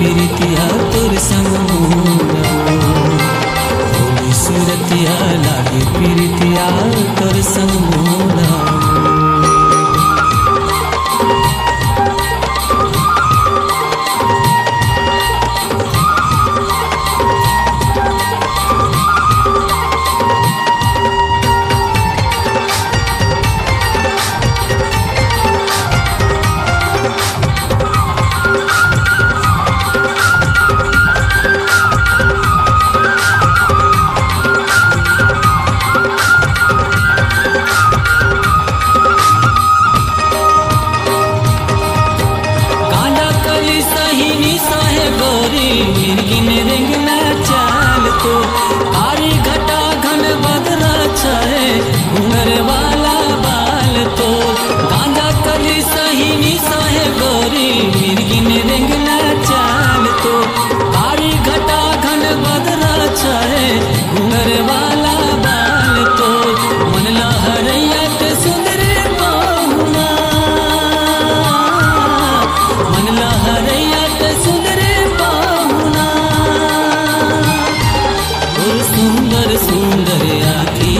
प्रीतिया तोर संग मोरा भोली सूरतिया लागे प्रीतिया तोर संग मोरा। मिर्गिन रिंग में चाल तो कारी घटा घन बदरा छे घूंगर वाला बाल तो गांजा कली सही सहे गोरी मिर्गिन रिंग में चाल तो कारी घटा घन बदरा छे घूंगर वाला बाल तो मन लहरैया के सुंदर बहुना मन लहरैया के सुंदर सुंदर आखी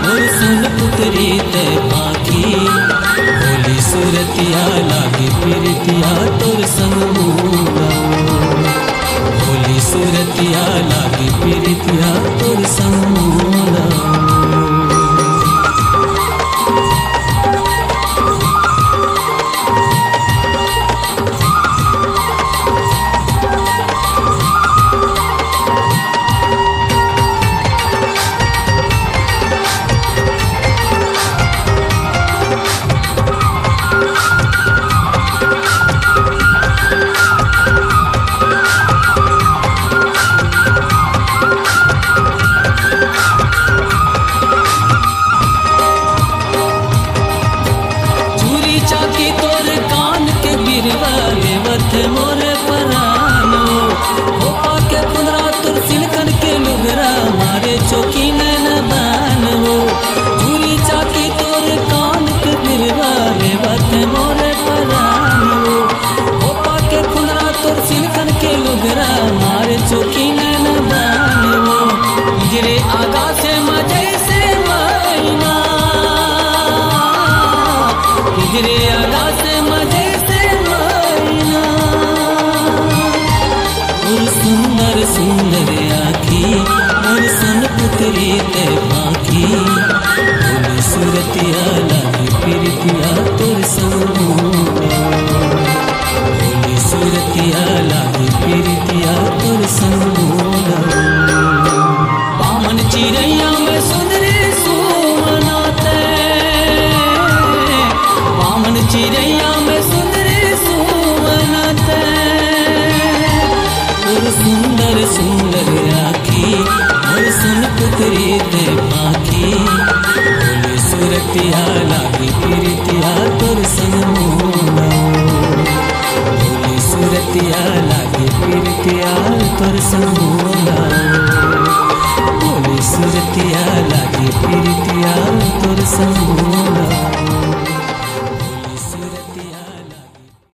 मोर सुन पुतरी ते पाखी भोली सूरतिया लागे प्रीतिया तोर संग मोरा भोली सूरतिया लागे प्रीतिया तोर संग मोरा। मोरे परानो होपा के पुनरा तुर सिलकन के लुगरा मारे चौकी नैन बानो चूरी चाकी तोर कान के बिरवा रेवत मोरे परानो होपा के पुनरा तुर सिलकन के लुगरा मारे चौकी नैन बानो गिरे आगा से मजे से मैना गिरे आगा से मजे से सुंदर सुंदर आखी मोर सन पुतरी ते पाखी भोली सूरतिया लागे प्रीतिया तोर संग मोरा भोली सूरतिया लागे प्रीतिया तोर संग मोरा। पावन चिड़ैया में सुंदरी सुमनाते पावन चिड़ैया में सुंदरी सुमनाते सुंदर सुंदर आखी मोर सुन पुतरी ते पाखी भोली सूरतिया लागे प्रीतिया तोर संग मोरा भोली सूरतिया लागे प्रीतिया तोर संग मोरा भोली सूरतिया लागे प्रीतिया तोर संग मोरा।